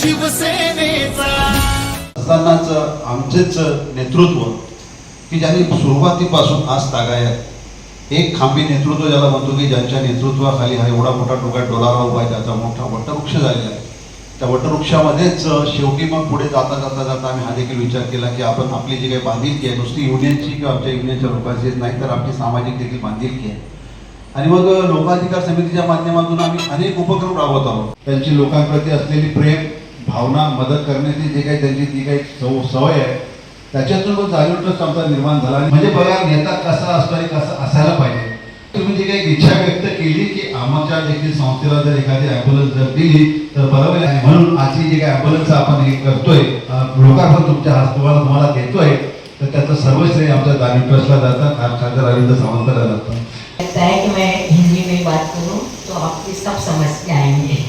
शिवसेनेचा असतानाच आमचेच नेतृत्व की ज्यांनी सुरुवातीपासून आज तागायत एक खांबी नेतृत्व ज्याला म्हणतो की ज्यांच्या नेतृत्वाखाली हा एवढा मोठा डोलारा उभा आहे, त्याचा मोठा वटवृक्ष झालेला आहे. त्या वटवृक्षामध्येच शेवटी मग पुढे जाता जाता जाता आम्ही हा देखील विचार केला की आपण आपली जी काही बांधिलकी आहे नुसती युनियनची किंवा आमच्या युनियनच्या लोकांची नाही तर आपली सामाजिक देखील बांधिलकी आहे. आणि मग लोकाधिकार समितीच्या माध्यमातून आम्ही अनेक उपक्रम राबवत आहोत. त्यांची लोकांप्रती असलेली प्रेम भावना मदत करण्याची जे काही त्यांची ती काही सवय आहे त्याच्यातून मग जाणीवच आमचा निर्माण झाला. म्हणजे बघा नेता कसा असतो आणि कसा असायला पाहिजे. तुम्ही जी काही इच्छा व्यक्त केली की आमच्या देखील संस्थेला जर एखादी ॲम्ब्युलन्स जर दिली तर बरोबर आहे. म्हणून आजची जी काही ॲम्ब्युलन्स आपण हे करतोय लोकांवर तुमच्या तुम्हाला देतोय तर त्याचं सर्व श्रेय आमच्या जाणीव ट्रस्टला जातं, खासदार अरविंद सावंतला जातं. लगता है कि मैं हिंदी में बात करूं तो आपकी सब समझ में आएंगे.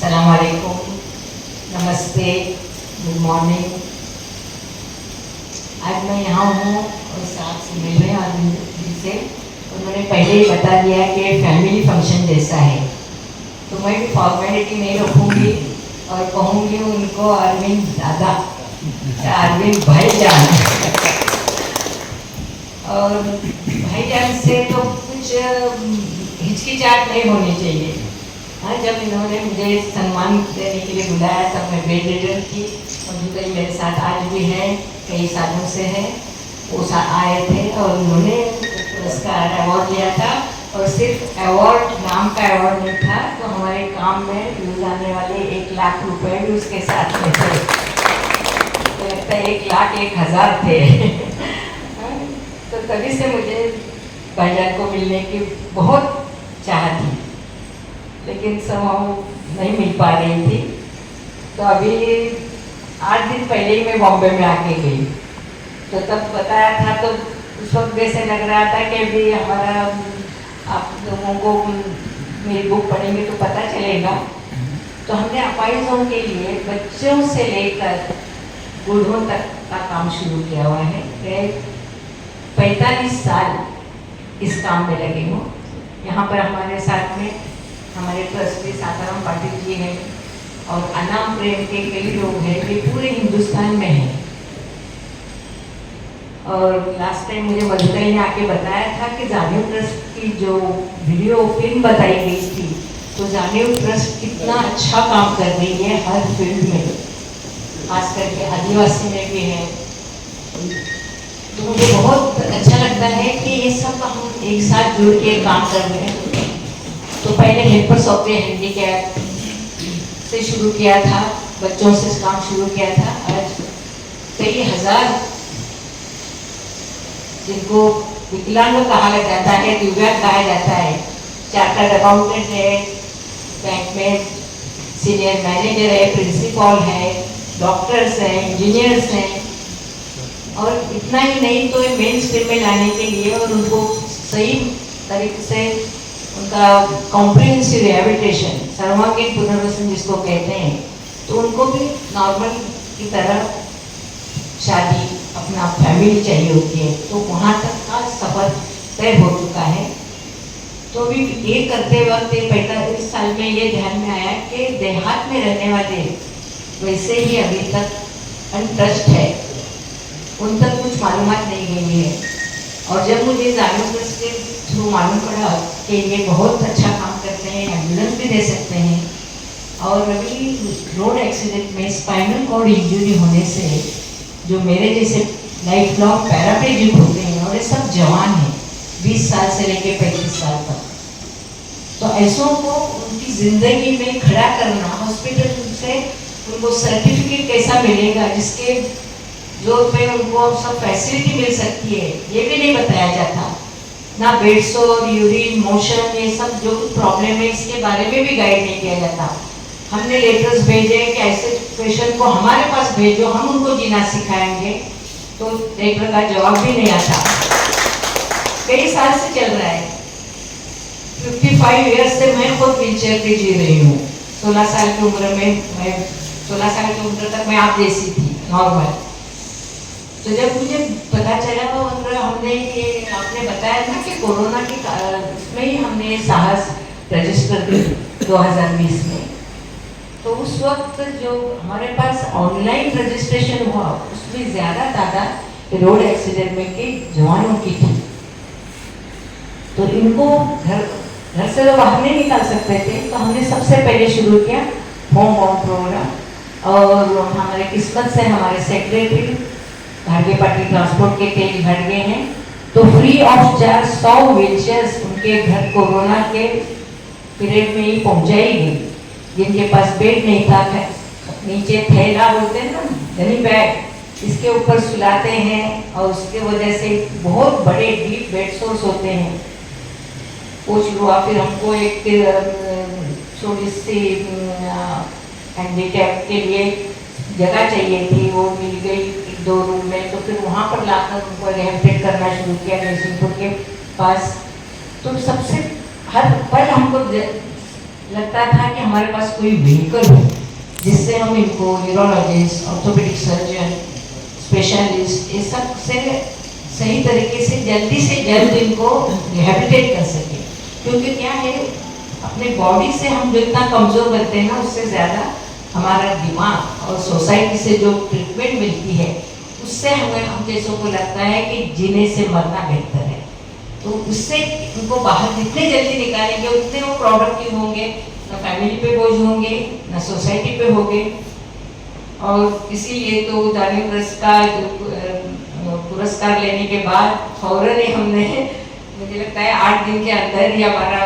सलाम वालेकुम, नमस्ते, गुड मॉर्निंग. आज मैं यहाँ हूँ और साथ से मिल रहे हैं अरविंद जी से. उन्होंने पहले ही बता दिया कि फैमिली फंक्शन जैसा है, तो मैं भी फॉर्मेलिटी नहीं रखूँगी और कहूँगी उनको अरविंद दादा, अरविंद भाईजान. और भाईजान से तो कुछ हिचकिचाहट नहीं होनी चाहिए. हाँ, जब इन्होंने मुझे सम्मान देने के लिए बुलाया तब मैं बेड रिडन थी. मौजूदा मेरे साथ आज भी है, कई सालों से है. वो आए थे और उन्होंने पुरस्कार अवार्ड लिया था. और सिर्फ अवार्ड नाम का अवार्ड नहीं था, तो हमारे काम में यूज आने वाले 1 लाख रुपए भी उसके साथ में थे. तो लगता है 1 लाख 1,000 थे. तो तभी से मुझे भाईजान को मिलने की बहुत चाह थी, लेकिन समय नहीं मिल पा रही थी. तो अभी 8 दिन पहले ही मैं बॉम्बे में आके गई. तो तब बताया था तो उस वक्त जैसे लग रहा था कि अभी हमारा आप लोगों को मेरी बुक पढ़ेंगे तो पता चलेगा. तो हमने अपाहिजों के लिए बच्चों से लेकर बूढ़ों तक का काम शुरू किया हुआ है. 45 साल इस काम में लगे हूँ. यहाँ पर हमारे साथ में हमारे ट्रस्टी साताराम पाटिल जी हैं और अनाम प्रेम के कई लोग हैं, वे पूरे हिंदुस्तान में हैं. और लास्ट टाइम मुझे मधुकई ने आके बताया था कि जानिव ट्रस्ट की जो वीडियो फिल्म बताई गई थी, तो जानिव ट्रस्ट कितना अच्छा काम कर रही है हर फील्ड में, खास करके आदिवासी में भी है. तो मुझे बहुत अच्छा लगता है कि ये सब हम एक साथ जुड़ के काम कर रहे हैं. तो पहले हेल्पर्स ऑफ द हैंडीकैप से शुरू किया था, बच्चों से काम शुरू किया था. आज कई हजार जिनको विकलांग कहा जाता है, दिव्यांग कहा जाता है, चार्टर्ड अकाउंटेंट है, बैंक में सीनियर मैनेजर है, प्रिंसिपल है, डॉक्टर्स हैं, इंजीनियर्स हैं. और इतना ही नहीं तो मेन स्ट्रीम में लाने के लिए और उनको सही तरीके से उनका कॉम्प्रिहेंसिव रिहेबिलिटेशन, सर्वांगीण पुनर्वसन जिसको कहते हैं, तो उनको भी नॉर्मल की तरह शादी अपना फैमिली चाहिए होती है. तो वहाँ तक का सफ़र तय हो चुका है. तो भी ये करते वक्त 45 साल में ये ध्यान में आया कि देहात में रहने वाले वैसे ही अभी तक अनटच्ड है, उन तक कुछ मालूमात नहीं गई है. और जब मुझे जानिव ट्रस्ट के थ्रू मालूम पड़ा कि ये बहुत अच्छा काम करते हैं, एम्बुलेंस भी दे सकते हैं, और अभी रोड एक्सीडेंट में स्पाइनल कॉर्ड इंजरी होने से जो मेरे जैसे लाइफ लॉन्ग पैराप्लेजिक होते हैं, और ये सब जवान हैं 20 साल से लेकर 35 साल तक. तो ऐसों को उनकी ज़िंदगी में खड़ा करना, हॉस्पिटल से उनको सर्टिफिकेट कैसा मिलेगा, जिसके जोर पे उनको सब फैसिलिटी मिल सकती है, ये भी नहीं बताया जाता. ना बेड सोर, यूरिन, मोशन, ये सब जो प्रॉब्लम है इसके बारे में भी गाइड नहीं किया जाता. हमने लेटर्स भेजे कि ऐसे पेशेंट को हमारे पास भेजो, हम उनको जीना सिखाएंगे, तो लेटर का जवाब भी नहीं आता. कई साल से चल रहा है. 55 ईयर्स से मैं खुद व्हीलचेयर पे जी रही हूँ. 16 साल की उम्र में 16 साल की उम्र तक मैं आप जैसी थी, नॉर्मल. तो जब मुझे पता चला और हमने ये आपने बताया था कि कोरोना के उसमें ही हमने साहस रजिस्टर की 2020 में, तो उस वक्त जो हमारे पास ऑनलाइन रजिस्ट्रेशन हुआ उसमें ज़्यादा तादाद रोड एक्सीडेंट में के जवानों की थी। तो इनको घर से तो बाहर नहीं निकाल सकते थे, तो हमने सबसे पहले शुरू किया होम होम प्रोग्राम। और हमारे किस्मत से हमारे सेक्रेटरी घाटे पार्टी ट्रांसपोर्ट के तेज घट गए हैं, तो फ्री ऑफ चार्ज 100 व्हीलचेयर्स उनके घर कोरोना के पीरियड में ही पहुंचाई गई। जिनके पास बेड नहीं था, नीचे थैला बोलते हैं ना, यानी बैग, इसके ऊपर सुलाते हैं और उसके वजह से बहुत बड़े डीप बेड सोर्स होते हैं। कुछ हुआ, फिर हमको एक छोटी सी हैंडीकैप के लिए जगह चाहिए थी, वो मिल गई 1-2 रूम में, तो फिर वहाँ पर लाकर उनको रिहेबिलिटेट करना शुरू किया नरसिंहपुर के पास। तो सबसे हर पल हमको लगता था कि हमारे पास कोई व्हीकल हो जिससे हम इनको न्यूरोलॉजिस्ट, ऑर्थोपेडिक सर्जन, स्पेशलिस्ट, ये सब से सही तरीके से जल्द इनको रिहेबिलिटेट कर सके। क्योंकि क्या है, अपने बॉडी से हम जो इतना कमज़ोर बनते हैं ना, उससे ज़्यादा हमारा दिमाग और सोसाइटी से जो ट्रीटमेंट मिलती है उससे हमें, हम जैसों को लगता है कि जीने से मरना बेहतर है। तो उससे उनको बाहर जितने जल्दी निकालेंगे उतने वो प्रोडक्टिव होंगे, ना फैमिली पे बोझ होंगे, ना सोसाइटी पे होंगे। और इसीलिए तो दानी पुरस्कार लेने के बाद फौरन ही हमने, मुझे लगता है 8 दिन के अंदर ही हमारा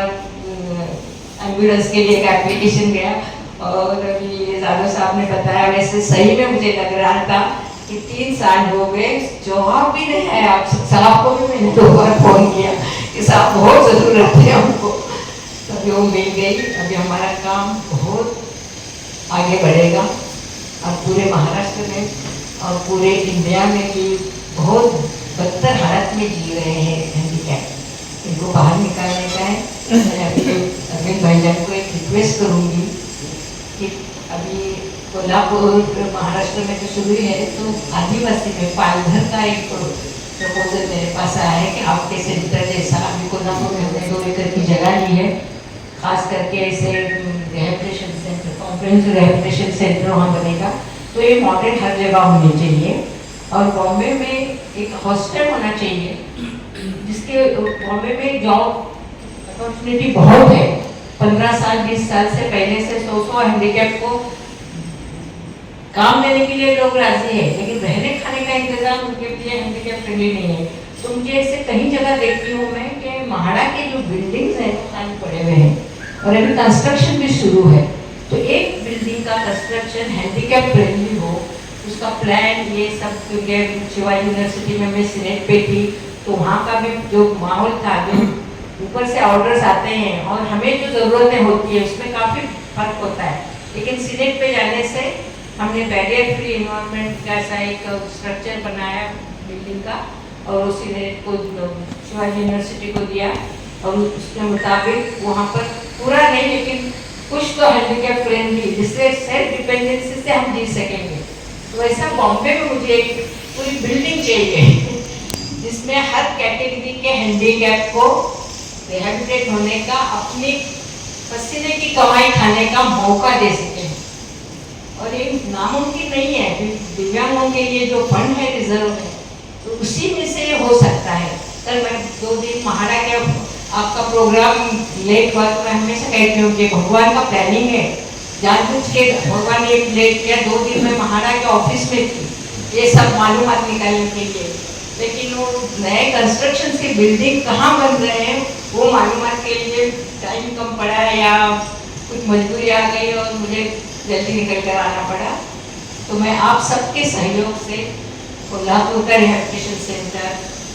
एम्बुलेंस के लिए एक एप्लीकेशन गया। और अभी जादव साहब ने बताया, वैसे सही में मुझे लग रहा था कि 3 साल हो गए, जवाब भी नहीं है। आप साहब को भी मैंने 2 बार फोन किया कि साहब बहुत ज़रूरत है हमको, तभी वो मिल गई। अभी हमारा काम बहुत आगे बढ़ेगा और पूरे महाराष्ट्र में और पूरे इंडिया में भी बहुत बदतर हालत में जी रहे हैं हैंडीकैप, इनको बाहर निकालने का है। मैं अभी अरविंद भाईजान को एक रिक्वेस्ट करूँगी कि अभी कोल्हापुर महाराष्ट्र में तो शुरू ही है, तो आदिवासी में पालघर का एक प्रपोजल मेरे पास आया है कि आपके सेंटर जैसा अभी कोल्हापुर में हमने 2 एकड़ की जगह ली है, खास करके ऐसे rehabilitation centre, comprehensive rehabilitation centre वहाँ बनेगा। तो ये मॉडल हर जगह होनी चाहिए। और बॉम्बे में एक हॉस्टल होना चाहिए, जिसके बॉम्बे में जॉब अपॉर्चुनिटी बहुत है। 15 साल 20 साल से पहले से 100 हैंडीकैप को काम देने के लिए लोग राजी है, लेकिन रहने खाने का इंतजाम उनके लिए हैंडीकैप फ्रेंडली नहीं है। तो मुझे ऐसे कहीं जगह देखती हूँ मैं कि महाड़ा के जो बिल्डिंग्स हैं वो खाली पड़े हुए हैं और अभी कंस्ट्रक्शन भी शुरू है। तो एक बिल्डिंग का कंस्ट्रक्शन हैंडीकैप फ्रेंडली हो, उसका प्लान ये सब, क्योंकि शिवाजी यूनिवर्सिटी में मैं सीनेट पे थी, तो वहाँ का भी जो माहौल था, जो ऊपर से ऑर्डर्स आते हैं और हमें जो ज़रूरतें होती है उसमें काफ़ी फर्क होता है। लेकिन सीनेट पे जाने से हमने बैरियर फ्री इन्वायरमेंट का ऐसा एक स्ट्रक्चर बनाया बिल्डिंग का, और उस सीनेट को शिवाजी यूनिवर्सिटी को दिया, और उसके मुताबिक वहाँ पर पूरा नहीं लेकिन कुछ तो हैंडीकैप फ्रेंडली, जिससे सेल्फ डिपेंडेंसी से हम जी सकेंगे। तो ऐसा बॉम्बे में मुझे एक पूरी बिल्डिंग चाहिए जिसमें हर कैटेगरी के हैंडीकैप को रिहेबिलिटेट होने का, अपनी पसीने की कमाई खाने का मौका दे सके। और ये नामुमकिन नहीं है, दिव्यांगों के लिए जो फंड है रिजर्व है, तो उसी में से ये हो सकता है। कल मैं 2 दिन महाड़ा के आपका प्रोग्राम लेट हुआ, तो मैं हमेशा कहती हूँ कि भगवान का प्लानिंग है, जानबूझ के भगवान ने लेट किया। 2 दिन मैं महाड़ा के ऑफिस में थी ये सब मालूमात निकालने के लिए, लेकिन वो नए कंस्ट्रक्शन की बिल्डिंग कहाँ बन रहे हैं वो मालूमात के लिए टाइम कम पड़ा या कुछ मजबूरी आ गई और मुझे जल्दी निकल कर आना पड़ा। तो मैं आप सबके सहयोग से कोल्हापुर का रिहेबिलिटेशन सेंटर,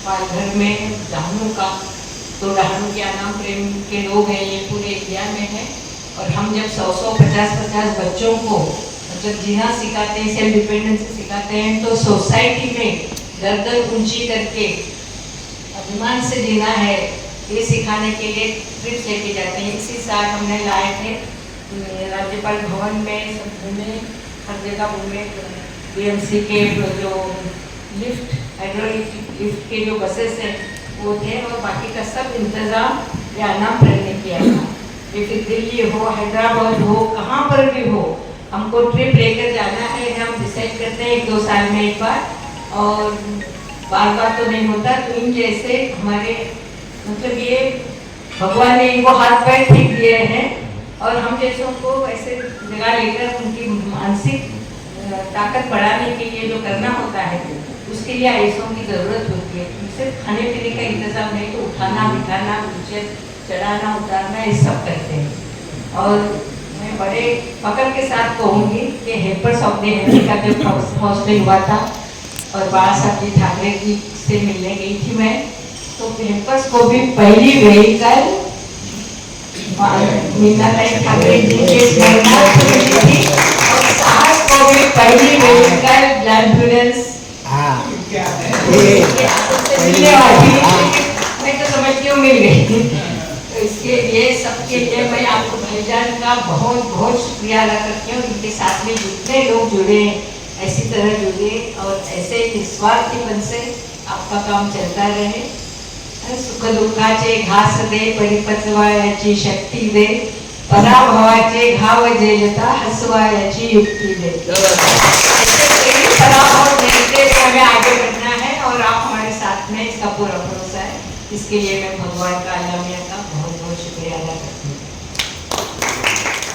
पालघर में डहाणू का, तो डहाणू के आनाम प्रेम के लोग हैं, ये पूरे इंडिया में है। और हम जब 100 50 बच्चों को जब जीना सिखाते हैं, सेल्फ डिपेंडेंसी सिखाते हैं, तो सोसाइटी में गर्दन ऊंची करके अभिमान से जीना है, ये सिखाने के लिए ट्रिप्स लेके जाते हैं। इसी साल हमने लाए थे राज्यपाल भवन में, सब घूमे, हर जगह घूमे। बीएमसी के जो लिफ्ट, हाइड्रोलिक लिफ्ट के जो बसेस हैं वो थे, और बाकी का सब इंतज़ाम ये आनाम प्रेम ने किया था। ये फिर दिल्ली हो, हैदराबाद हो, कहाँ पर भी हो, हमको ट्रिप लेकर जाना है, हम डिसाइड करते हैं 1-2 साल में एक बार, और बार बार तो नहीं होता। तो इन जैसे हमारे मतलब ये भगवान ने इनको हाथ पैर ठीक दिए हैं, और हम जैसों को ऐसे जगह लेकर उनकी मानसिक ताकत बढ़ाने के लिए जो करना होता है, उसके लिए ऐसों की ज़रूरत होती है। सिर्फ खाने पीने का इंतज़ाम नहीं, तो उठाना बिठाना, नीचे चढ़ाना उतारना, ये सब करते हैं। और मैं बड़े फख्र के साथ कहूँगी कि हेल्पर्स ऑफ द हेल्थ का जब हॉस्टल हुआ था और बाला साहब जी ठाकरे जी से मिलने गई थी मैं, तो हेल्पर्स को भी पहली व्हीकल मीनाताई ठाकरे जी के स्मरणार्थ मिली थी, और साहस को भी पहली व्हीकल एम्बुलेंस मिलने वाली थी। मैं तो समझती हूँ मिल गई। तो इसके लिए सबके लिए मैं आपको भाईजान का बहुत बहुत शुक्रिया अदा करती हूँ। इनके साथ में जितने लोग जुड़े, ऐसी तरह जुड़े, और ऐसे निस्वार्थीपन से आपका काम चलता रहे। सुख दुःखाचे घास दे, परिपचवायाची शक्ती दे, पराभवाचे घाव झेलता हसवायाची युक्ति दे। पराभव झेलते हमें आगे बढ़ना है, और आप हमारे साथ में, इसका पूरा भरोसा है। इसके लिए मैं भगवान का, अल्लाह मियां का बहुत बहुत शुक्रिया अदा करती हूँ।